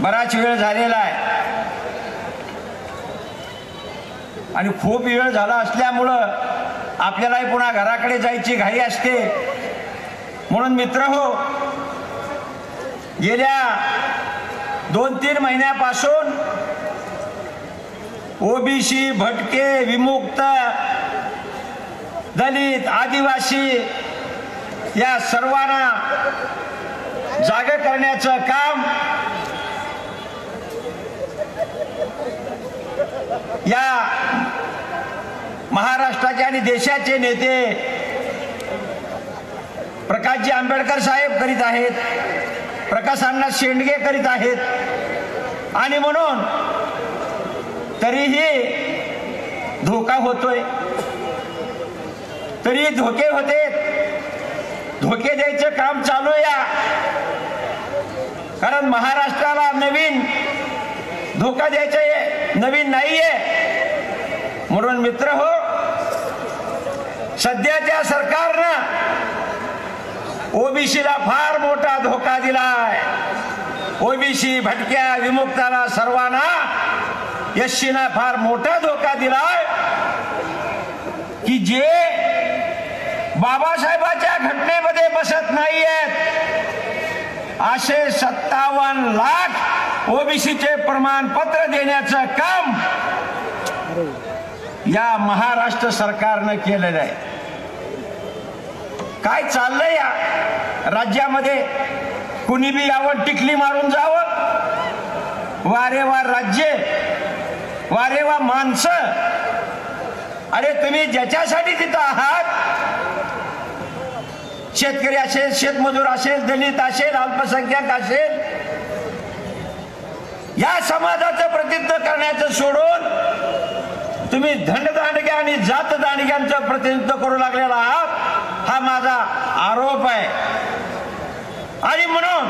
बराच वेळ झालेला आहे आणि खूप वेळ झाला असल्यामुळं आपल्यालाही पुन्हा घराकडे जायची घाई असते. म्हणून मित्र हो, गेल्या 2-3 महिन्यापासून ओबीसी, भटके, विमुक्त, दलित, आदिवासी या सर्वांना जागे करण्याचं काम या महाराष्ट्राचे आणि देशाचे नेते प्रकाशजी आंबेडकर साहेब करीत आहेत, प्रकाश अण्णा शेंडगे करीत आहेत. आणि म्हणून तरीही धोका होतोय, तरी धोके होते, धोके द्यायचं काम चालू या. कारण महाराष्ट्राला नवीन धोका द्यायचा नवीन नाहीये. म्हणून मित्र हो, सध्याच्या सरकारनं ओबीसीला फार मोठा धोका दिलाय. ओबीसी, भटक्या, विमुक्ताला सर्वांना एससीना फार मोठा धोका दिलाय की जे बाबासाहेबांच्या घटनेमध्ये बसत नाहीयेत असे 57 लाख ओबीसीचे प्रमाणपत्र देण्याचं काम या महाराष्ट्र सरकारनं केलेलं आहे. काय चाललंय या राज्यामध्ये? कुणी बी यावर टिकली मारून जावं. वारे वा राज्य, वारे वा माणसं. अरे तुम्ही ज्याच्यासाठी तिथं आहात, शेतकरी असेल, शेतमजूर असेल, दलित असेल, अल्पसंख्याक असेल, या समाजाचं प्रतिनिधित्व करण्याचं सोडून तुम्ही धनदांडग्या आणि जात दांडग्यांचं प्रतिनिधित्व करू लागलेला आहात, हा माझा आरोप आहे. आणि म्हणून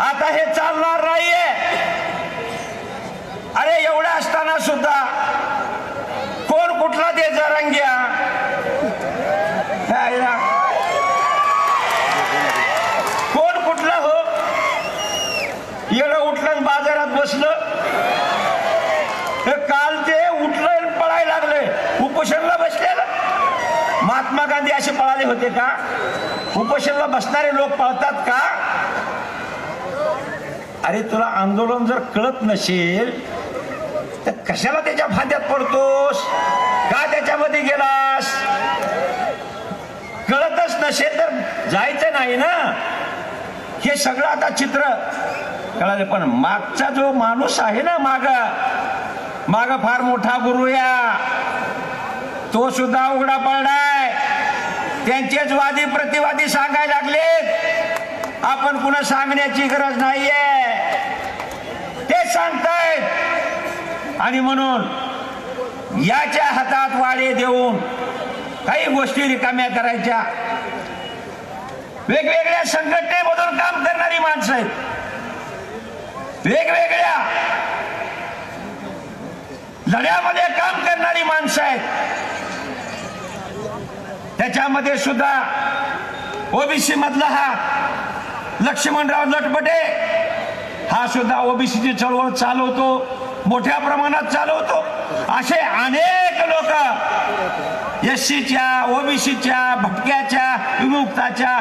आता हे चालणार नाहीये. अरे एवढं असताना सुद्धा कोण कुठला ते जरांग्या, कोण कुठला हो, येणं उठलं बाजारात बसलं. काल ते उठलं पळायला लागले, उपोषणला बसलेलं. महात्मा गांधी असे पळाले होते का? उपोषणला बसणारे लोक पळतात का? अरे तुला आंदोलन जर कळत नसेल तर कशाला त्याच्या फांद्यात पडतोस? का त्याच्यामध्ये गेलास? कळतच नसेल तर जायचं नाही ना. हे सगळं आता चित्र कळाले. पण मागचा जो माणूस आहे ना, माग फार मोठा गुरु या, तो सुद्धा उघडा पडलाय. त्यांचेच वादी प्रतिवादी सांगायला लागलेत, आपण कुणा सांगण्याची गरज नाहीये, ते सांगतायत. आणि म्हणून याच्या हातात वाळे देऊन काही गोष्टी रिकाम्या करायच्या. वेगवेगळ्या संघटनेमधून काम करणारी माणसं आहेत, वेगवेगळ्या लढ्यामध्ये काम करणारी माणसं आहेत. त्याच्यामध्ये सुद्धा ओबीसी मधला हा लक्ष्मणराव लटपटे हा सुद्धा ओबीसीची चळवळ चालवतो, मोठ्या प्रमाणात चालवतो. असे अनेक लोक एससीच्या, ओबीसीच्या, भटक्याच्या, विमुक्ताच्या,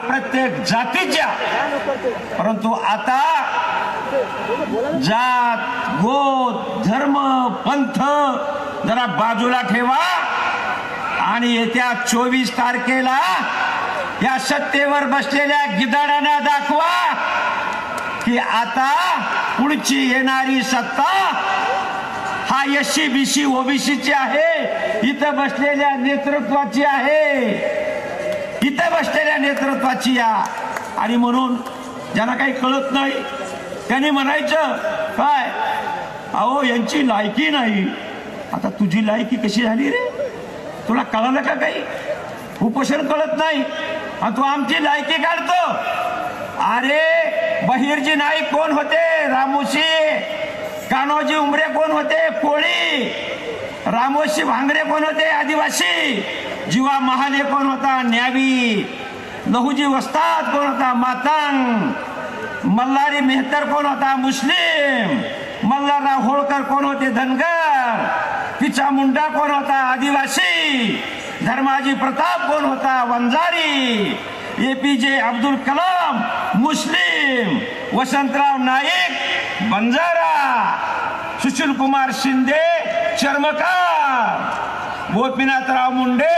प्रत्येक जातीच्या. परंतु आता जात, गोत, धर्म, पंथ जरा बाजूला ठेवा आणि येत्या 24 तारखेला या सत्तेवर बसलेल्या गिधाडांना दाखवा की आता पुढची येणारी सत्ता हा एससी, बीसी, ओबीसीची आहे, इथं बसलेल्या नेतृत्वाची आहे, इथं बसलेल्या नेतृत्वाची या. आणि म्हणून ज्यांना काही कळत नाही त्यांनी म्हणायचं काय, अहो यांची लायकी नाही. आता तुझी लायकी कशी झाली रे? तुला कळलं का काही? उपोषण कळत नाही आणि तू आमची लायकी काढतो. अरे बहिर्जी नाईक कोण होते? रामोशी. कान्होजी उमरे कोण होते? कोळी. रामोशी भांगरे कोण होते? आदिवासी. जीवा महाले कोण होता? न्यावी. लहुजी वस्ताद कोण होता? मातंग. मल्हारी मेहतर कोण होता? मुस्लिम. मल्हारराव होळकर कोण होते? धनगर. पिचा मुंडा कोण होता? आदिवासी. धर्माजी प्रताप कोण होता? वंजारी. APJ अब्दुल कलाम मुस्लिम. वसंतराव नाईक बंजारा. सुशील कुमार शिंदे चर्मकार. गोपीनाथराव मुंडे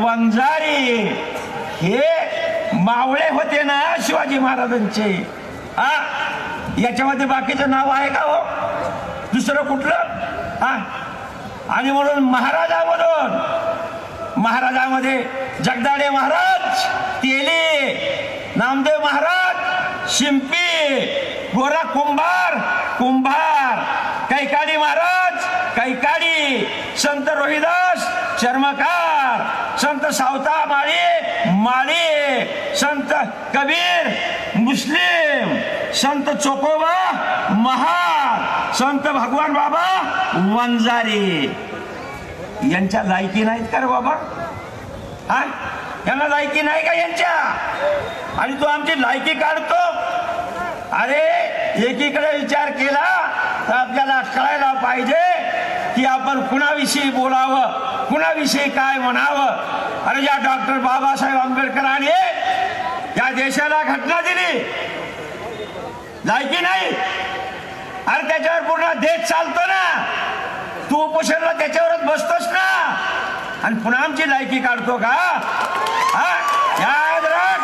वंजारी. हे मावळे होते ना शिवाजी महाराजांचे. याच्यामध्ये बाकीचं नाव आहे का हो दुसरं कुठलं? आणि म्हणून महाराजामध्ये जगदाडे महाराज, तेली, नामदेव महाराज, शिंपी, गोरा कुंभार, कैकाडी महाराज कैकाडी, संत रोहिदास चर्मकार, संत सावता माळी, संत कबीर मुस्लिम, संत चोकोबा महार, संत भगवान बाबा वंजारी. यांच्या लायकी नाहीत का रे बाबा? यांना लायकी नाही का यांच्या? आणि तू आमची लायकी काढतो. अरे एकीकडे विचार केला तर आपल्याला कळायला पाहिजे की आपण कुणाविषयी बोलावं, कुणाविषयी काय म्हणावं. अरे या डॉक्टर बाबासाहेब आंबेडकरांनी या देशाला घटना दिली, लायकी नाही. अरे त्याच्यावर पूर्ण देश चालतो ना. तू उपोषणला त्याच्यावरच बसतोस ना, आणि पुन्हा आमची लायकी काढतो का? याद राख,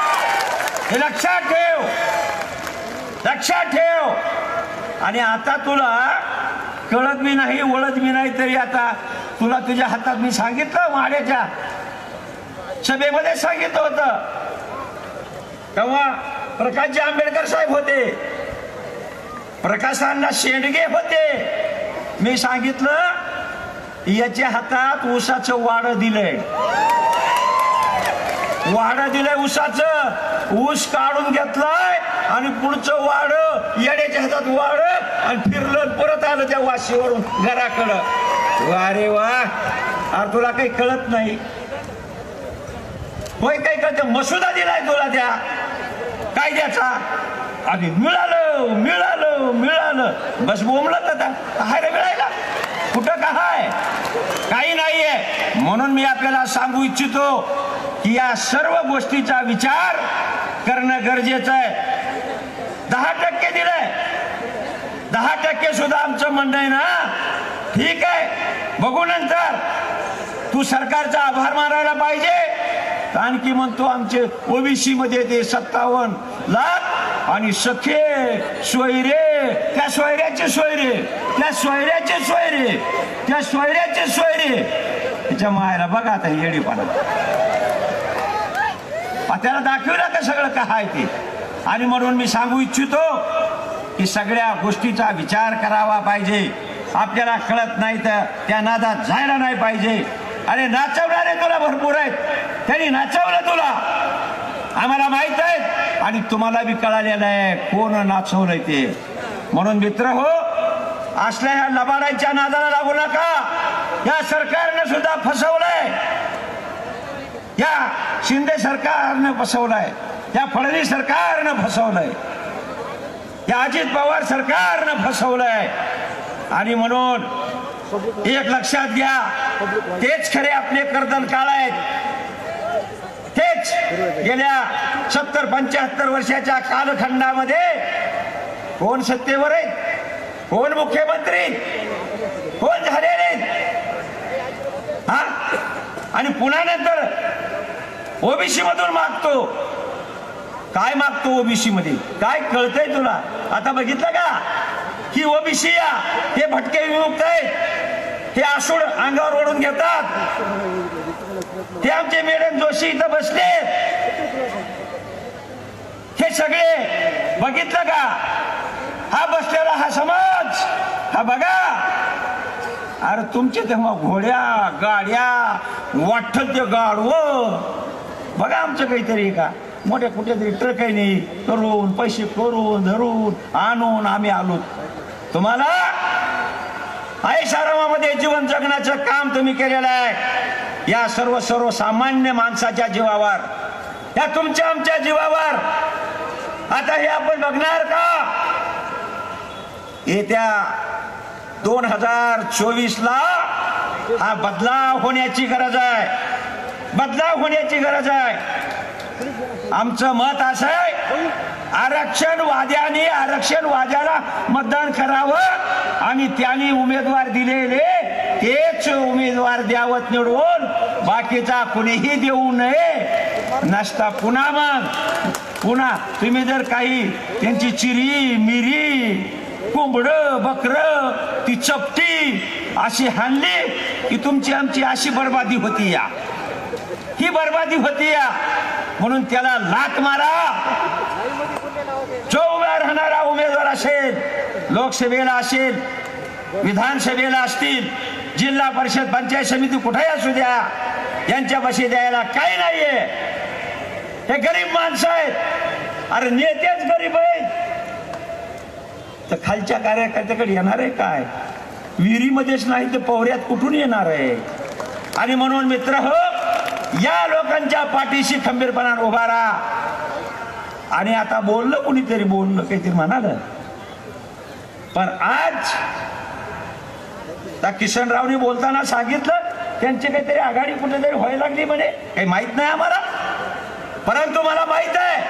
हे लक्षात ठेव. आणि आता तुला कळत बी नाही, वळत बी नाही, तरी आता तुला तुझ्या हातात मी सांगितलं, माड्याच्या सभेमध्ये सांगितलं होतं. तेव्हा प्रकाशजी आंबेडकर साहेब होते, प्रकाशांना शेंडगे होते. मी सांगितलं याच्या हातात ऊसाचं वाडं दिलंय, ऊसाचं. ऊस काढून घेतलाय आणि पुढचं वाडं येड्याच्या हातात वाडं, आणि फिरलं परत आलं त्या वाशीवरून घराकडं. अरे वा, अरे तुला काही कळत नाही होय? काही कळत? मसुदा दिलाय तुला त्या कायद्याचा, आणि मिळालं बस बोंबलत आता. काय रे मिळायला? कुठं काय? काही नाहीये. म्हणून मी आपल्याला सांगू इच्छितो की या सर्व गोष्टीचा विचार करणं गरजेचं आहे. 10% दिलंय, 10% सुद्धा आमचं म्हणणं आहे ना. ठीक आहे, बघू नंतर. तू सरकारचा आभार मानायला पाहिजे. आणखी म्हणतो आमचे ओबीसी मध्ये ते 57 लाख, आणि सखे सोयरे, त्या सोयऱ्याचे सोयरे, त्याच्या मायला बघा आता येडीपणा. त्याला दाखवलं का सगळं काय ते? आणि म्हणून मी सांगू इच्छितो की सगळ्या गोष्टीचा विचार करावा पाहिजे. आपल्याला कळत नाही तर त्या नादात जायला नाही पाहिजे. अरे नाचवणारे तुला भरपूर आहेत, त्यांनी नाचवलं तुला, आम्हाला माहित आहे, आणि तुम्हाला बी कळालेलं आहे कोण नाचवलंय ते. म्हणून मित्र हो, असल्या ह्या लबाडांच्या नादाला लागू नका. या सरकारनं सुद्धा फसवलंय, या शिंदे सरकारनं फसवलंय, या फडणवीस सरकारनं फसवलंय, या अजित पवार सरकारनं फसवलंय. आणि म्हणून एक लक्षात घ्या, तेच खरे आपले कर्दनकाळ आहेत. तेच गेल्या 70-75 वर्षाच्या कालखंडामध्ये कोण सत्तेवर आहे, कोण मुख्यमंत्री, कोण झालेले, आणि पुन्हा नंतर ओबीसी मधून मागतो. काय मागतो ओबीसी मध्ये? काय कळतंय तुला? आता बघितलं का की ओबीसी हे भटके विमुक्त आहेत, हे आसूड अंगावर ओढून घेतात. हे आमचे मॅडम जोशी इथं बसले, हे सगळे बघितलं का? हा बसलेला हा समाज, हा बघा. अरे तुमचे तेव्हा घोड्या गाड्या वाटत ते गाडवं बघा, आमचं काहीतरी का मोठ्या कुठेतरी ट्रक आहे नाही करून, पैसे करून धरून आणून आम्ही आलो. तुम्हाला ऐशारामामध्ये जीवन जगण्याचं काम तुम्ही केलेलं आहे. या सर्वसामान्य माणसाच्या जीवावर, या तुमच्या आमच्या जीवावर आता हे आपण बघणार का? येत्या 2024 ला हा बदलाव होण्याची गरज आहे, बदलाव होण्याची गरज आहे. आमचं मत असं आहे, आरक्षणवाद्याने आरक्षणवाद्याला मतदान करावं आणि त्यांनी उमेदवार दिलेले तेच उमेदवार द्यावत निवडून, बाकीचा कुणीही देऊ नये. नसता पुन्हा तुम्ही जर काही त्यांची चिरी मिरी कोंबड बकर ती चपटी अशी हाणली की तुमची आमची अशी बर्बादी होती या, ही बर्बादी होती या. म्हणून त्याला लाथ मारा. जो उभा राहणारा उमेदवार असेल, लोकसभेला असेल, विधानसभेला असतील, जिल्हा परिषद पंचायत समिती कुठेही असू द्या, यांच्यापाशी द्यायला काही नाहीये. हे गरीब माणसं आहेत. अरे नेतेच गरीब आहेत तर खालच्या कार्यकर्त्याकडे येणार आहे काय? विहिरीमध्येच नाही तर पवऱ्यात कुठून येणार आहे? आणि म्हणून मित्र हो, या लोकांच्या पाठीशी खंबीरपणाने उभा राहा. आणि आता बोललं कुणीतरी, बोललं काहीतरी म्हणाल, पण आज त्या किशनरावनी बोलताना सांगितलं त्यांची काहीतरी आघाडी कुठेतरी व्हायला लागली म्हणे. काही माहित नाही आम्हाला, परंतु मला माहित आहे.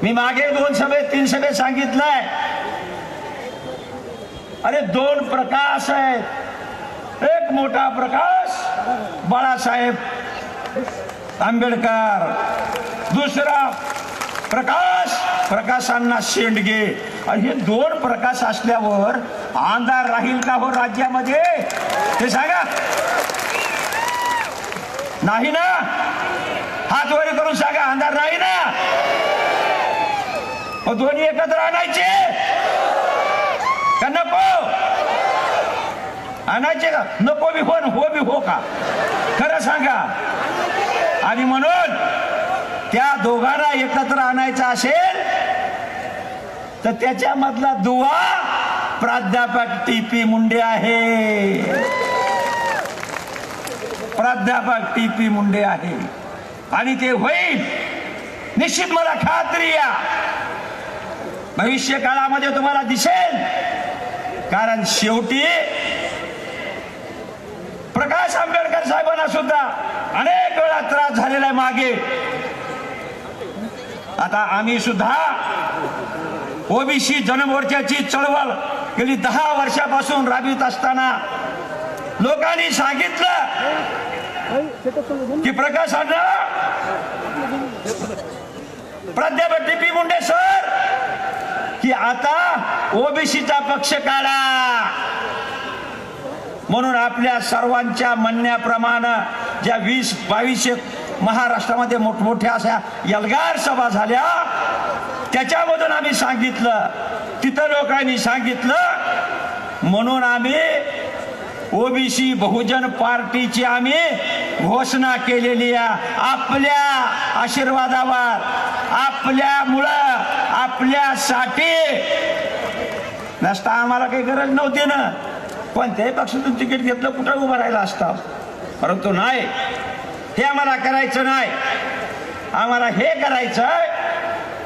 मी मागे 2 सभेत 3 सभेत सांगितलंय, अरे 2 प्रकाश आहेत. एक मोठा प्रकाश बाळासाहेब आंबेडकर, दुसरा प्रकाश अण्णा शेंडगे. आणि हे 2 प्रकाश असल्यावर अंधार राहील का हो राज्यामध्ये? ते सांगा. नाही ना? हात वर करून सांगा, अंधार नाही ना? दोन्ही एकत्र आणायचे का नको? आणायचे का नको? बी हो का? खरं सांगा. आणि म्हणून त्या दोघांना एकत्र आणायचं असेल तर त्याच्यामधला दुवा प्राध्यापक TP मुंडे आहे. प्राध्यापक TP मुंडे आहे. आणि ते होईल निश्चित, मला खात्री आहे. भविष्य काळामध्ये तुम्हाला दिसेल. कारण शेवटी प्रकाश आंबेडकर साहेबांना सुद्धा अनेक वेळा त्रास झालेला आहे मागे. आता आम्ही सुद्धा ओबीसी जनमोर्चाची चळवळ गेली 10 वर्षापासून राबवित असताना लोकांनी सांगितलं की प्रकाश अण्णा, प्राध्यापक TP मुंडे सर, की आता ओबीसीचा पक्ष काढा. म्हणून आपल्या सर्वांच्या म्हणण्याप्रमाणे ज्या 20-22 महाराष्ट्रामध्ये मोठमोठ्या अशा एल्गार सभा झाल्या, त्याच्यामधून आम्ही सांगितलं, तिथं लोकांनी सांगितलं. म्हणून आम्ही ओबीसी बहुजन पार्टीची आम्ही घोषणा केलेली आहे. आपल्या आशीर्वादावर, आपल्यामुळं, आपल्यासाठी. नसता आम्हाला काही गरज नव्हती ना, कोणत्याही पक्षातून तिकीट घेतलं कुठं उभं राहिला असता. परंतु नाही, हे आम्हाला करायचं नाही. आम्हाला हे करायचं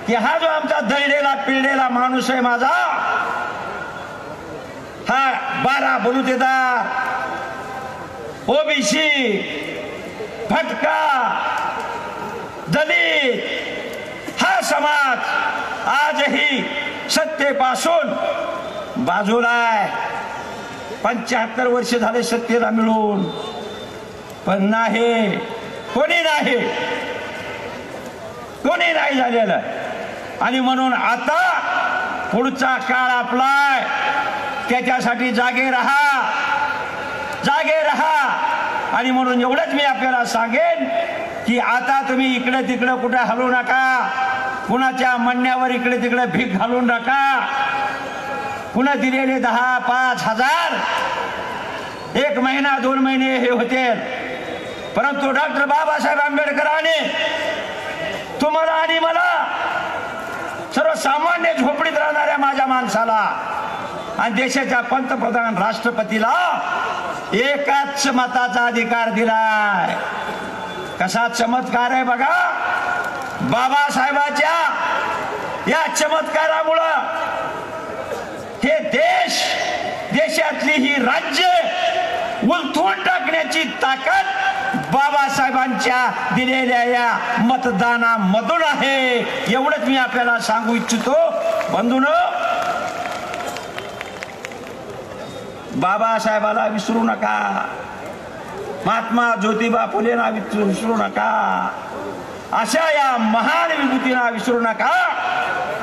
की हा जो आमचा दळलेला पिळलेला माणूस आहे माझा, हा 12 बलुतेदार, ओबीसी, भटका, दलित हा समाज आजही सत्तेपासून बाजूला आहे. 75 वर्ष झाले सत्तेला मिळून, पण नाही, कोणी नाही झालेलं. आणि म्हणून आता पुढचा काळ आपलाय, त्याच्यासाठी जागे राहा. आणि म्हणून एवढंच मी आपल्याला सांगेन की आता तुम्ही इकडे तिकडे कुठे हलू नका. कुणाच्या म्हणण्यावर इकडे तिकडे भीक घालू नका. पुन्हा दिलेले 10-5 हजार 1 महिना 2 महिने हे होते. परंतु डॉक्टर बाबासाहेब आंबेडकरांनी तुम्हाला आणि मला, सर्वसामान्य झोपडीत राहणाऱ्या माझ्या माणसाला आणि देशाच्या पंतप्रधान राष्ट्रपतीला एकाच मताचा अधिकार दिलाय. कसा चमत्कार आहे बघा. बाबासाहेबाच्या या चमत्कारामुळं हे देशातली ही राज्य उलथून टाकण्याची ताकद बाबासाहेबांच्या दिलेल्या या मतदानामधून आहे, एवढंच मी आपल्याला सांगू इच्छितो. बंधूंनो, बाबासाहेबाला विसरू नका, महात्मा ज्योतिबा फुलेंना विसरू नका, अशा या महान विभूतींना विसरू नका.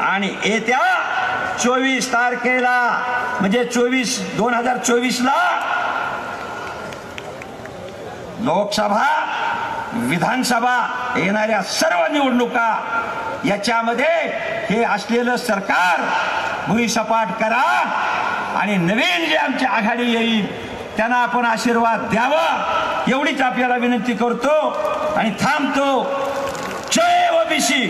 आणि येत्या 24 तारखेला म्हणजे 2024 लोकसभा विधानसभा येणाऱ्या सर्व निवडणुका याच्यामध्ये हे असलेलं सरकार भुईसपाट करा आणि नवीन जे आमची आघाडी येईल त्यांना आपण आशीर्वाद द्यावा, एवढीच आपल्याला विनंती करतो आणि थांबतो. जय ओबीसी.